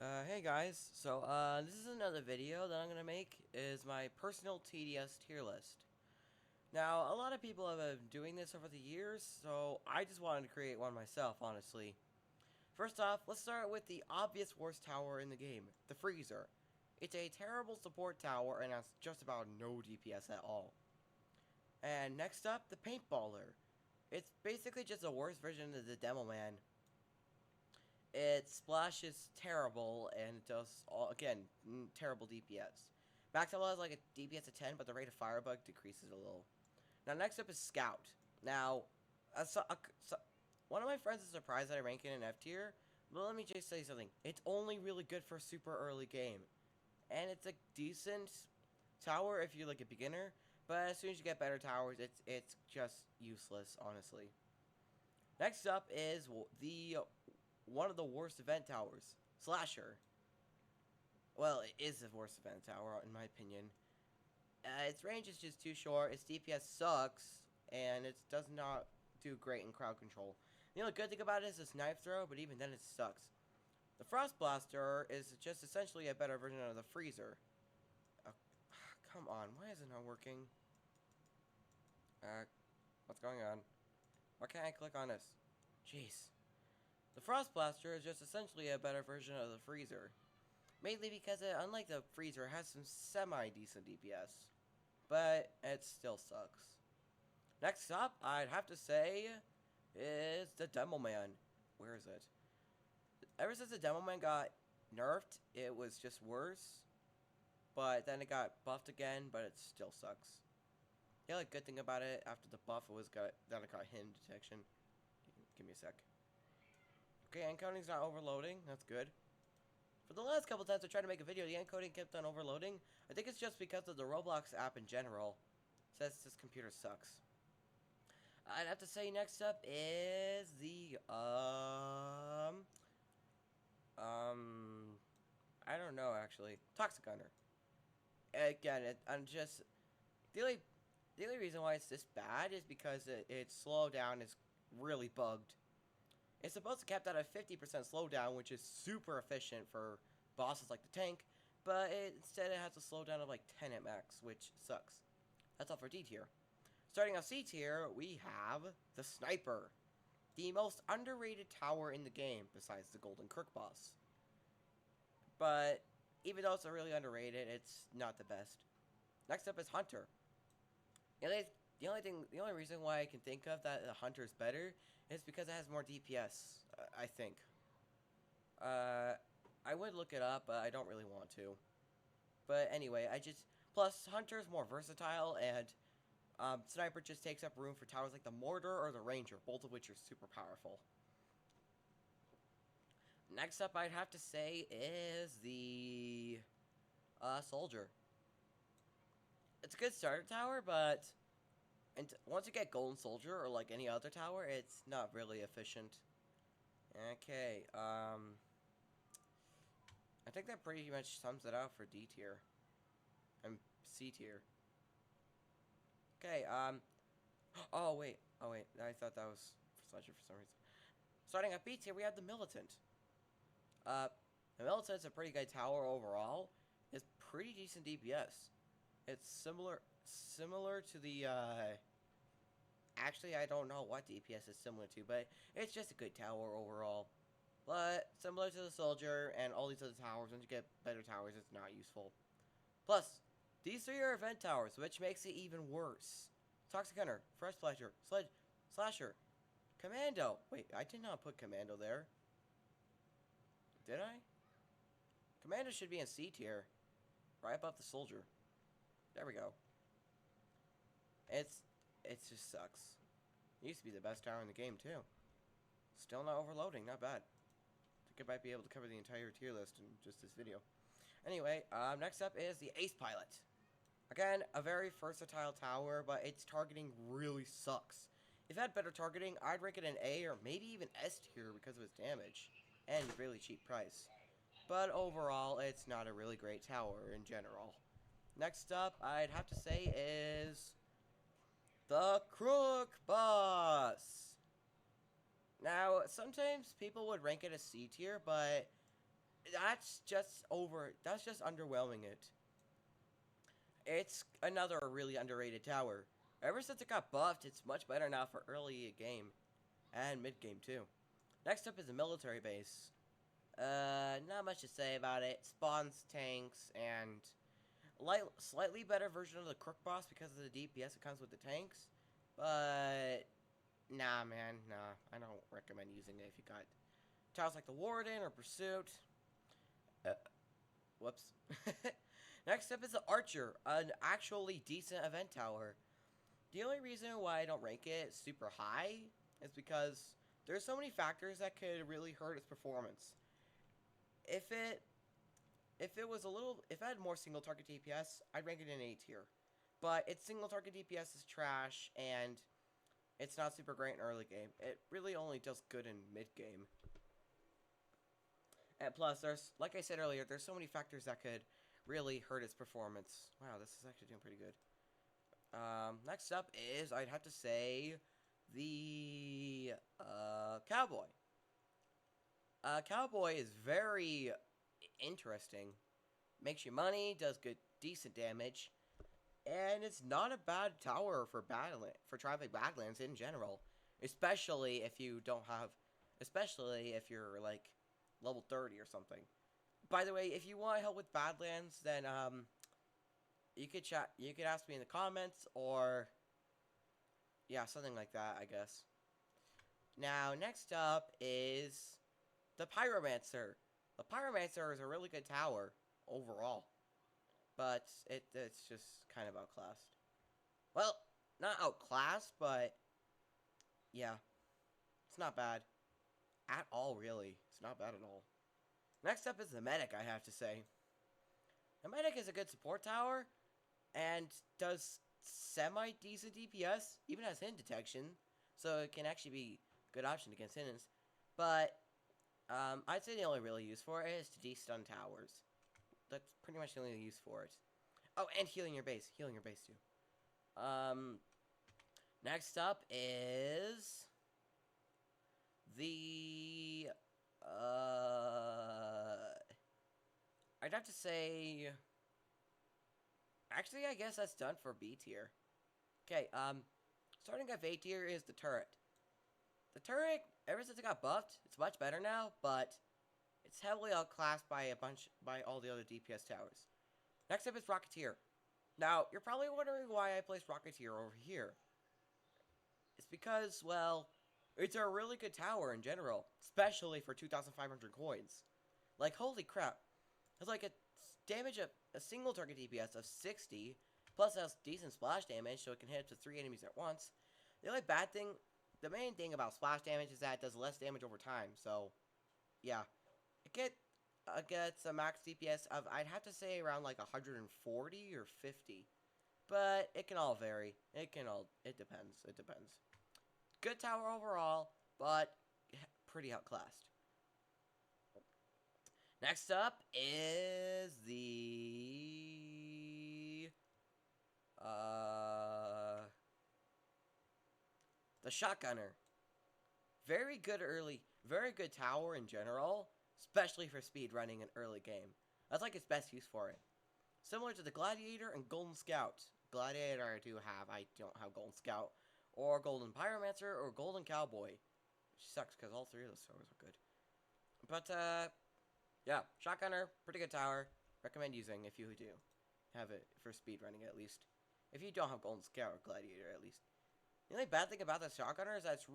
Hey guys, this is another video that I'm gonna make is my personal TDS tier list. Now, a lot of people have been doing this over the years, so I just wanted to create one myself, honestly. First off, let's start with the obvious worst tower in the game, the Freezer. It's a terrible support tower and has just about no DPS at all. And next up, the Paintballer. It's basically just a worse version of the Demo Man. It splashes terrible and it does, again, terrible DPS. Max level has like a DPS of 10, but the rate of Firebug decreases a little. Now, next up is Scout. Now, one of my friends is surprised that I rank it in F tier, but let me just say something. It's only really good for a super early game. And it's a decent tower if you're like a beginner, but as soon as you get better towers, it's just useless, honestly. Next up is the one of the worst event towers, Slasher. Well, it is the worst event tower, in my opinion. Its range is just too short, its DPS sucks, and it does not do great in crowd control. The only good thing about it is its knife throw, but even then it sucks. The Frost Blaster is just essentially a better version of the Freezer. Come on, why is it not working? What's going on? Why can't I click on this? Jeez. The Frost Blaster is just essentially a better version of the Freezer. Mainly because it, unlike the Freezer, has some semi-decent DPS. But it still sucks. Next up, I'd have to say, is the Demo Man. Where is it? Ever since the Demo Man got nerfed, it was just worse. But then it got buffed again, but it still sucks. The only good thing about it, after the buff, it got hidden detection. Give me a sec. Okay, encoding's not overloading. That's good. For the last couple times I tried to make a video, the encoding kept on overloading. I think it's just because of the Roblox app in general. It says this computer sucks. I'd have to say next up is the, I don't know actually. Toxic Gunner. Again, I'm just, the only reason why it's this bad is because its slowdown is really bugged. It's supposed to cap that at 50% slowdown, which is super efficient for bosses like the tank, but instead it has a slowdown of like 10 at max, which sucks. That's all for D tier. Starting off C tier, we have the Sniper, the most underrated tower in the game besides the Golden Kirk boss. But even though it's really underrated, it's not the best. Next up is Hunter. The only reason why I can think of that the Hunter is better is because it has more DPS, I think. I would look it up, but I don't really want to. But anyway, plus Hunter is more versatile, and Sniper just takes up room for towers like the Mortar or the Ranger, both of which are super powerful. Next up, I'd have to say is the Soldier. It's a good starter tower, but once you get Golden Soldier or like any other tower, it's not really efficient. Okay, I think that pretty much sums it out for D tier. And C tier. Okay, oh wait, I thought that was Slasher for some reason. Starting at B tier, we have the Militant. The Militant's a pretty good tower overall. It's pretty decent DPS. It's similar to the, actually, I don't know what DPS is similar to, but it's just a good tower overall. But similar to the Soldier and all these other towers, once you get better towers, it's not useful. Plus, these three are event towers, which makes it even worse. Toxic Hunter, Fresh Slasher, Slasher, Commando. Wait, I did not put Commando there. Did I? Commando should be in C tier, right above the Soldier. There we go. It just sucks. It used to be the best tower in the game, too. Still not overloading, not bad. I think I might be able to cover the entire tier list in just this video. Anyway, next up is the Ace Pilot. Again, a very versatile tower, but its targeting really sucks. If it had better targeting, I'd rank it an A or maybe even S tier because of its damage. And really cheap price. But overall, it's not a really great tower in general. Next up, I'd have to say is the Crook Boss. Now, sometimes people would rank it as C tier, but That's just underwhelming it. It's another really underrated tower. Ever since it got buffed, it's much better now for early game and mid game too. Next up is the military base. Not much to say about it. Spawns tanks and slightly better version of the Crook boss because of the DPS that comes with the tanks. But nah, man, nah. I don't recommend using it if you got towers like the Warden or Pursuit. Whoops. Next up is the Archer, an actually decent event tower. The only reason why I don't rank it super high is because there's so many factors that could really hurt its performance. If it if it had more single target DPS, I'd rank it in A tier. But its single target DPS is trash and it's not super great in early game. It really only does good in mid game. And plus, like I said earlier, there's so many factors that could really hurt its performance. Wow, this is actually doing pretty good. Next up is, I'd have to say, the Cowboy. Cowboy is very interesting. Makes you money, does good, decent damage, and it's not a bad tower for traffic Badlands in general. Especially if you don't have, especially if you're like level 30 or something. By the way, if you want help with Badlands, then you could ask me in the comments, or yeah, something like that, I guess. Now, next up is the Pyromancer. The Pyromancer is a really good tower overall, but it's just kind of outclassed. Well, not outclassed, but yeah, it's not bad at all, really. It's not bad at all. Next up is the Medic, I have to say. The Medic is a good support tower and does semi-decent DPS, even has hidden detection, so it can actually be a good option against hiddens. But I'd say the only really use for it is to de-stun towers. That's pretty much the only use for it. Oh, and healing your base. Healing your base, too. Next up is the I'd have to say, actually, I guess that's done for B tier. Okay, starting at A tier is the turret. The turret, ever since it got buffed, it's much better now, but it's heavily outclassed by all the other DPS towers. Next up is Rocketeer. Now, you're probably wondering why I placed Rocketeer over here. It's because, well, it's a really good tower in general, especially for 2,500 coins. Like, holy crap. It's like a single target DPS of 60, plus it has decent splash damage, so it can hit up to 3 enemies at once. The main thing about splash damage is that it does less damage over time, so, yeah. It gets a max DPS of, I'd have to say, around like 140 or 50. But it can all vary. It depends. It depends. Good tower overall, but pretty outclassed. Next up is the Shotgunner. Very good tower in general, especially for speed running in early game. That's like its best use for it. Similar to the Gladiator and Golden Scout. Gladiator I don't have Golden Scout, or Golden Pyromancer, or Golden Cowboy. Which sucks, because all three of those towers are good. But, yeah, Shotgunner, pretty good tower. Recommend using if you do have it for speed running, at least. If you don't have Golden Scout or Gladiator, at least. The only bad thing about the Shotgunner is that it's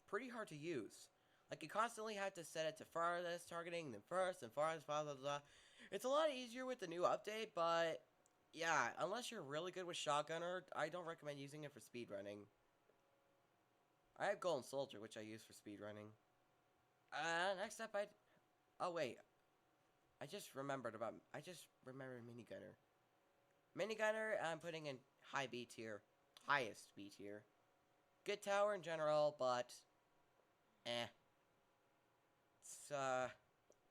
pretty hard to use. Like, you constantly have to set it to farthest targeting, then first, and farthest, blah, blah, blah. It's a lot easier with the new update, but yeah, unless you're really good with Shotgunner, I don't recommend using it for speedrunning. I have Golden Soldier, which I use for speedrunning. Next up, oh, wait. I just remembered Minigunner. Minigunner, I'm putting in high B tier. Highest B tier. Good tower in general, but eh. It's, I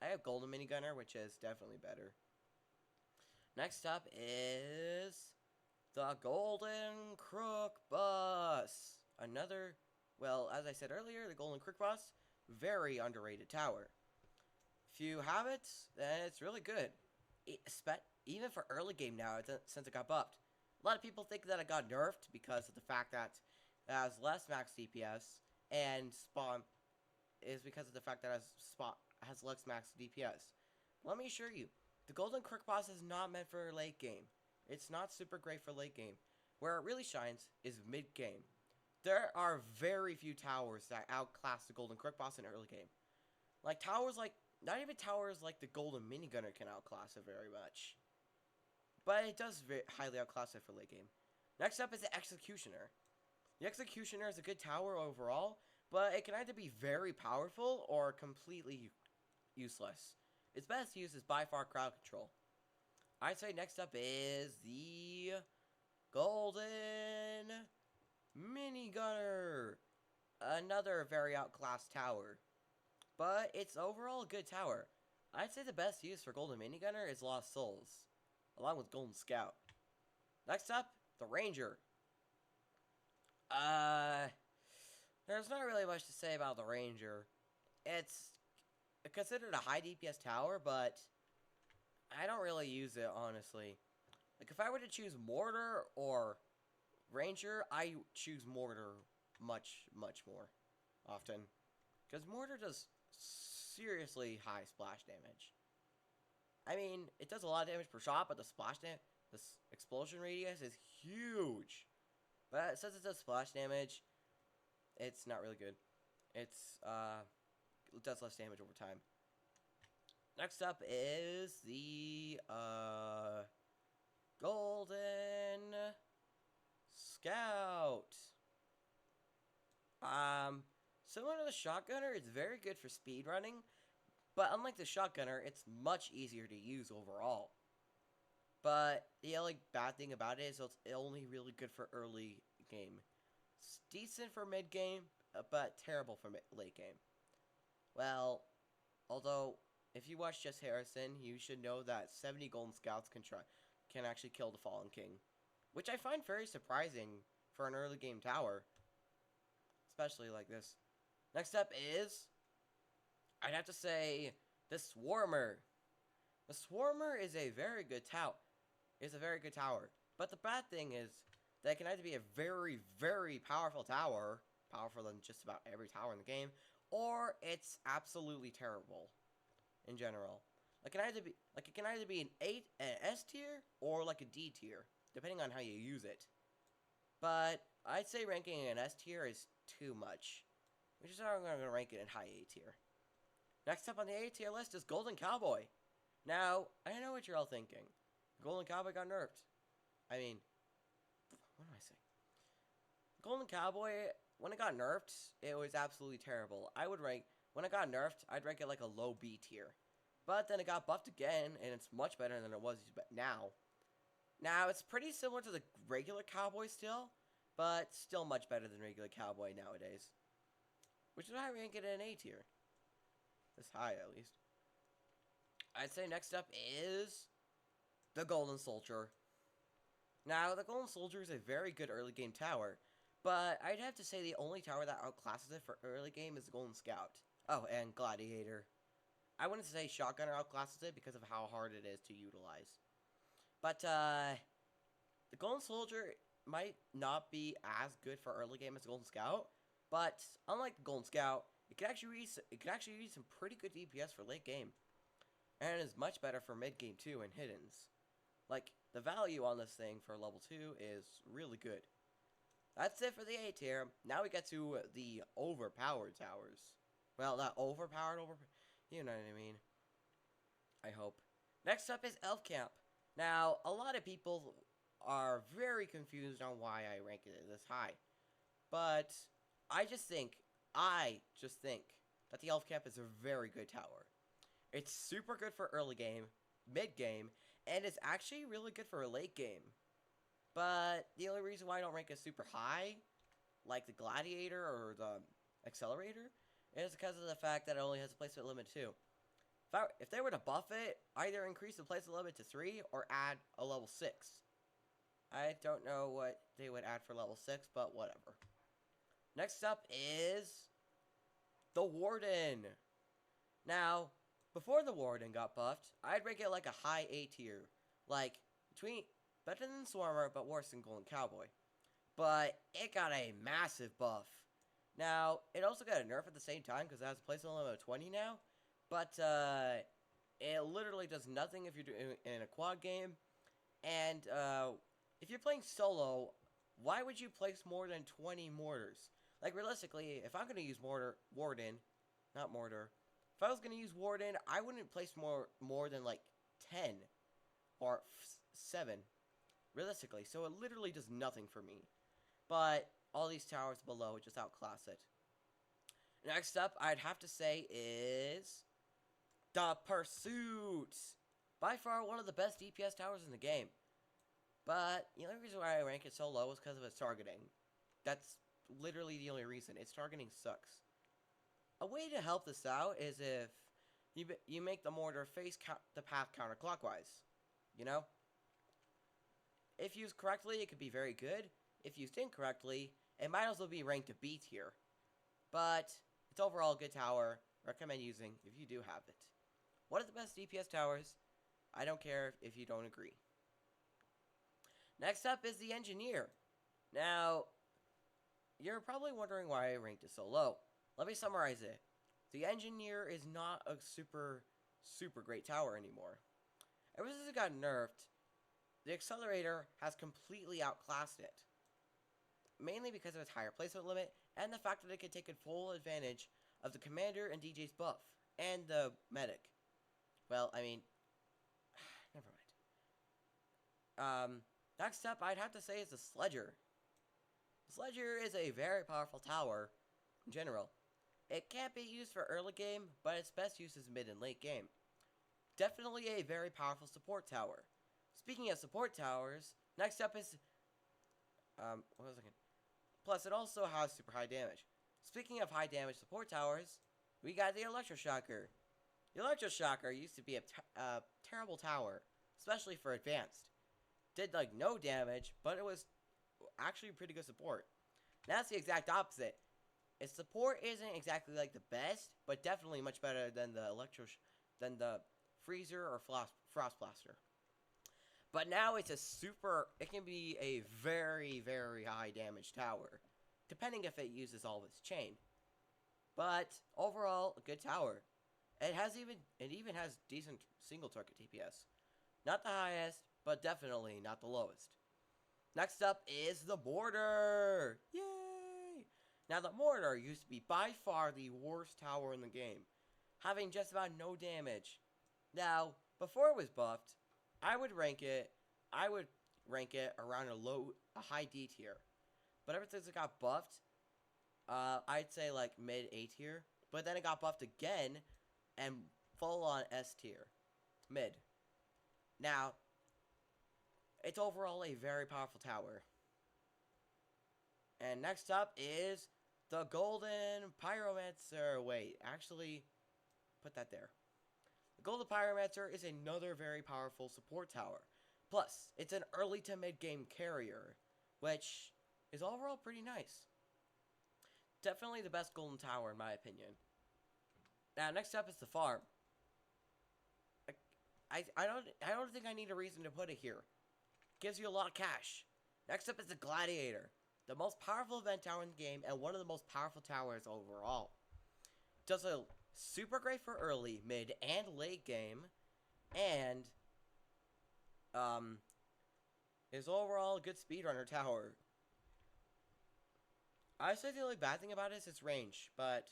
have Golden Minigunner, which is definitely better. Next up is the Golden Crook Bus. Well, as I said earlier, the Golden Crook Bus, very underrated tower. If you have it, then it's really good. Even for early game now, since it got buffed. A lot of people think that it got nerfed because of the fact that it has less max DPS, and spawn is because of the fact that it has less max DPS. Let me assure you, the Golden Quick Boss is not meant for late game. It's not super great for late game. Where it really shines is mid game. There are very few towers that outclass the Golden Quick Boss in early game. Like towers like, not even towers like the Golden Minigunner can outclass it very much. But it does highly outclass it for late game. Next up is the Executioner. The Executioner is a good tower overall, but it can either be very powerful or completely useless. Its best use is by far crowd control. I'd say next up is the Golden Minigunner. Another very outclassed tower. But it's overall a good tower. I'd say the best use for Golden Minigunner is Lost Souls, along with Golden Scout. Next up, the Ranger. There's not really much to say about the Ranger. It's considered a high DPS tower, but I don't really use it, honestly. Like, if I were to choose Mortar or Ranger, I choose Mortar much, much more often. Because Mortar does seriously high splash damage. I mean, it does a lot of damage per shot, but the explosion radius is huge. But since it does splash damage, it's not really good. It does less damage over time. Next up is the Golden Scout. Similar to the Shotgunner, it's very good for speed running, but unlike the Shotgunner, it's much easier to use overall. But the only bad thing about it is it's only really good for early game. It's decent for mid game, but terrible for late game. Well, although if you watch Just Harrison, you should know that 70 Golden Scouts can actually kill the Fallen King, which I find very surprising for an early game tower, especially like this. Next up is, I'd have to say, the Swarmer. The Swarmer is a very good tower. But the bad thing is that it can either be a very, very powerful tower, powerful than just about every tower in the game, or it's absolutely terrible in general. Like, it can either be an S tier or like a D tier, depending on how you use it. But I'd say ranking an S tier is too much, which is how I'm going to rank it in high A tier. Next up on the A tier list is Golden Cowboy. Now, I know what you're all thinking. Golden Cowboy got nerfed. I mean, what am I saying? Golden Cowboy, when it got nerfed, it was absolutely terrible. When it got nerfed, I'd rank it like a low B tier. But then it got buffed again, and it's much better than it was now. Now, it's pretty similar to the regular Cowboy still, but still much better than regular Cowboy nowadays. Which is why I rank it in an A tier. This high, at least. I'd say next up is the Golden Soldier. Now, the Golden Soldier is a very good early game tower, but I'd have to say the only tower that outclasses it for early game is the Golden Scout. Oh, and Gladiator. I wouldn't say Shotgunner outclasses it because of how hard it is to utilize. But, the Golden Soldier might not be as good for early game as the Golden Scout, but unlike the Golden Scout, it can actually reach some pretty good DPS for late game. And it is much better for mid game too and hiddens. Like, the value on this thing for level 2 is really good. That's it for the A tier. Now we get to the overpowered towers. Well, not overpowered, you know what I mean. I hope. Next up is Elf Camp. Now, a lot of people are very confused on why I rank it this high. But I just think that the Elf Camp is a very good tower. It's super good for early game, mid game, and it's actually really good for a late game. But the only reason why I don't rank it super high, like the Gladiator or the Accelerator, is because of the fact that it only has a placement limit 2. If they were to buff it, either increase the placement limit to 3 or add a level 6. I don't know what they would add for level 6, but whatever. Next up is the Warden. Now, Before the Warden got buffed, I'd rank it like a high A tier. Like, better than Swarmer, but worse than Golden Cowboy. But it got a massive buff. Now, it also got a nerf at the same time because it has a placeholder limit of 20 now. But it literally does nothing if you're doing in a quad game. And if you're playing solo, why would you place more than 20 mortars? Like, realistically, if I'm going to use Warden, not Mortar. If I was going to use Warden, I wouldn't place more than like 10 or 7, realistically. So it literally does nothing for me. But all these towers below just outclass it. Next up, I'd have to say is the Pursuit. By far one of the best DPS towers in the game. But the only reason why I rank it so low is because of its targeting. That's literally the only reason. Its targeting sucks. A way to help this out is if you make the mortar face the path counterclockwise. You know? If used correctly, it could be very good. If used incorrectly, it might also be ranked a B tier. But it's overall a good tower. Recommend using if you do have it. One of the best DPS towers. I don't care if you don't agree. Next up is the Engineer. Now, you're probably wondering why I ranked it so low. Let me summarize it. The Engineer is not a super great tower anymore. Ever since it got nerfed, the Accelerator has completely outclassed it. Mainly because of its higher placement limit, and the fact that it can take full advantage of the Commander and DJ's buff, and the Medic. Well, I mean, never mind. Next up, I'd have to say is the Sledger. The Sledger is a very powerful tower, in general. It can't be used for early game, but its best use is mid and late game. Definitely a very powerful support tower. Speaking of support towers, next up is, what was I going? Plus, it also has super high damage. Speaking of high damage support towers, we got the Electroshocker. The Electroshocker used to be a terrible tower, especially for advanced. Did like no damage, but it was actually pretty good support. Now it's the exact opposite. Its support isn't exactly like the best, but definitely much better than the Freezer or Frost Blaster. But now it's it can be a very high damage tower, depending if it uses all of its chain. But overall, a good tower. It even has decent single target DPS. Not the highest, but definitely not the lowest. Next up is the Mortar. Yay! Now the Mortar used to be by far the worst tower in the game, having just about no damage. Now, before it was buffed, I would rank it around a high D tier. But ever since it got buffed, I'd say like mid A tier. But then it got buffed again and full on S tier. Mid. Now, it's overall a very powerful tower. And next up is the Golden Pyromancer. Wait, actually, put that there. The Golden Pyromancer is another very powerful support tower. Plus, it's an early to mid game carrier, which is overall pretty nice. Definitely the best golden tower in my opinion. Now, next up is the Farm. I don't think I need a reason to put it here. Gives you a lot of cash. Next up is the Gladiator, the most powerful event tower in the game and one of the most powerful towers overall. Does a super great for early, mid, and late game, and is overall a good speedrunner tower. I say the only bad thing about it is its range, but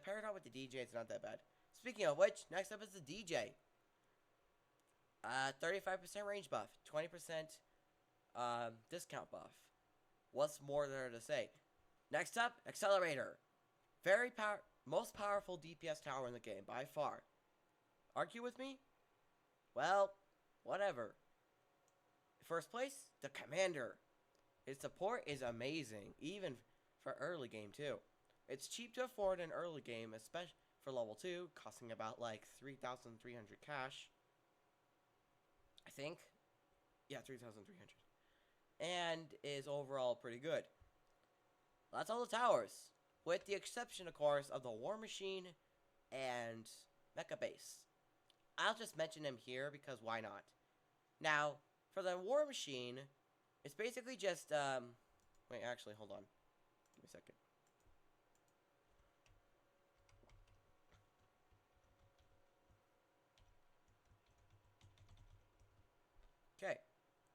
paired out with the DJ, it's not that bad. Speaking of which, next up is the DJ. 35% range buff, 20% discount buff. What's more there to say? Next up, Accelerator. Most powerful DPS tower in the game, by far. Argue with me? Well, whatever. First place, the Commander. Its support is amazing, even for early game too. It's cheap to afford in early game, especially for level 2, costing about like 3,300 cash. I think. Yeah, 3,300. And is overall pretty good. That's all the towers. With the exception, of course, of the War Machine and mecha base. I'll just mention him here because why not? Now, for the war machine, it's basically just, wait, actually, hold on. Give me a second. Okay,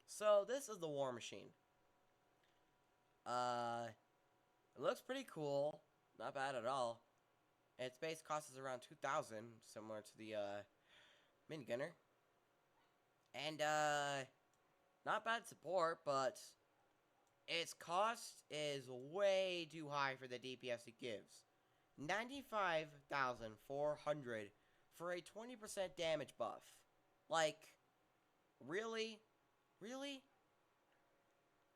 so this is the war machine. It looks pretty cool. Not bad at all. Its base cost is around 2,000, similar to the, minigunner. And, not bad support, but its cost is way too high for the DPS it gives. 95,400 for a 20% damage buff. Like, really? Really?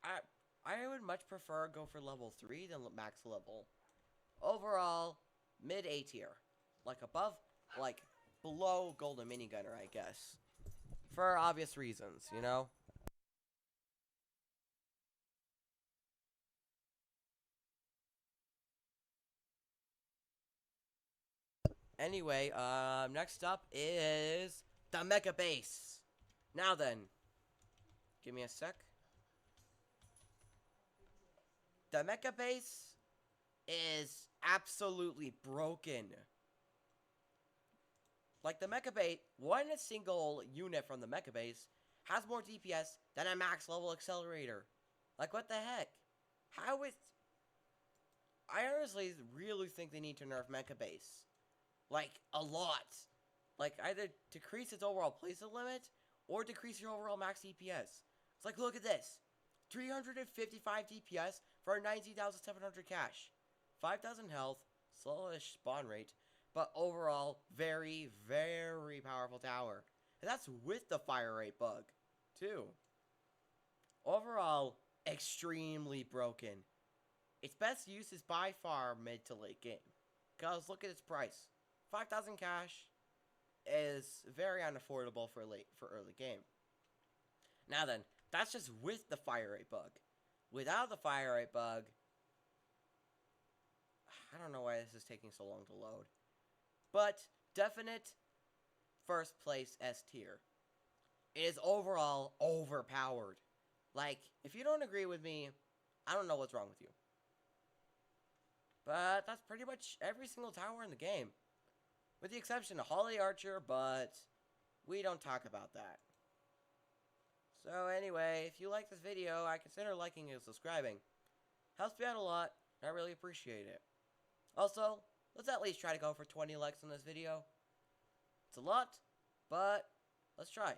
I would much prefer go for level 3 than max level. Overall, mid A tier. Like above, like below golden minigunner, I guess. For obvious reasons, you know? Anyway, next up is the mecha base. Now then, give me a sec. The mecha base is absolutely broken. Like the mecha base, one single unit from the mecha base has more DPS than a max level accelerator. Like what the heck? How is... I honestly really think they need to nerf mecha base. Like, a lot. Like, either decrease its overall placement limit, or decrease your overall max DPS. It's like, look at this. 355 DPS for 19,700 cash. 5,000 health, slowish spawn rate, but overall, very, very powerful tower. And that's with the fire rate bug, too. Overall, extremely broken. Its best use is by far mid to late game. Because look at its price. 5,000 cash is very unaffordable for early game. Now then, that's just with the fire rate bug. Without the fire rate bug, I don't know why this is taking so long to load. But definite first place S tier. It is overall overpowered. Like, if you don't agree with me, I don't know what's wrong with you. But that's pretty much every single tower in the game. With the exception of Holly Archer, but we don't talk about that. So anyway, if you like this video, I consider liking and subscribing. Helps me out a lot, and I really appreciate it. Also, let's at least try to go for 20 likes on this video. It's a lot, but let's try.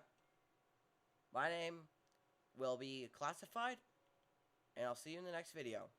My name will be classified, and I'll see you in the next video.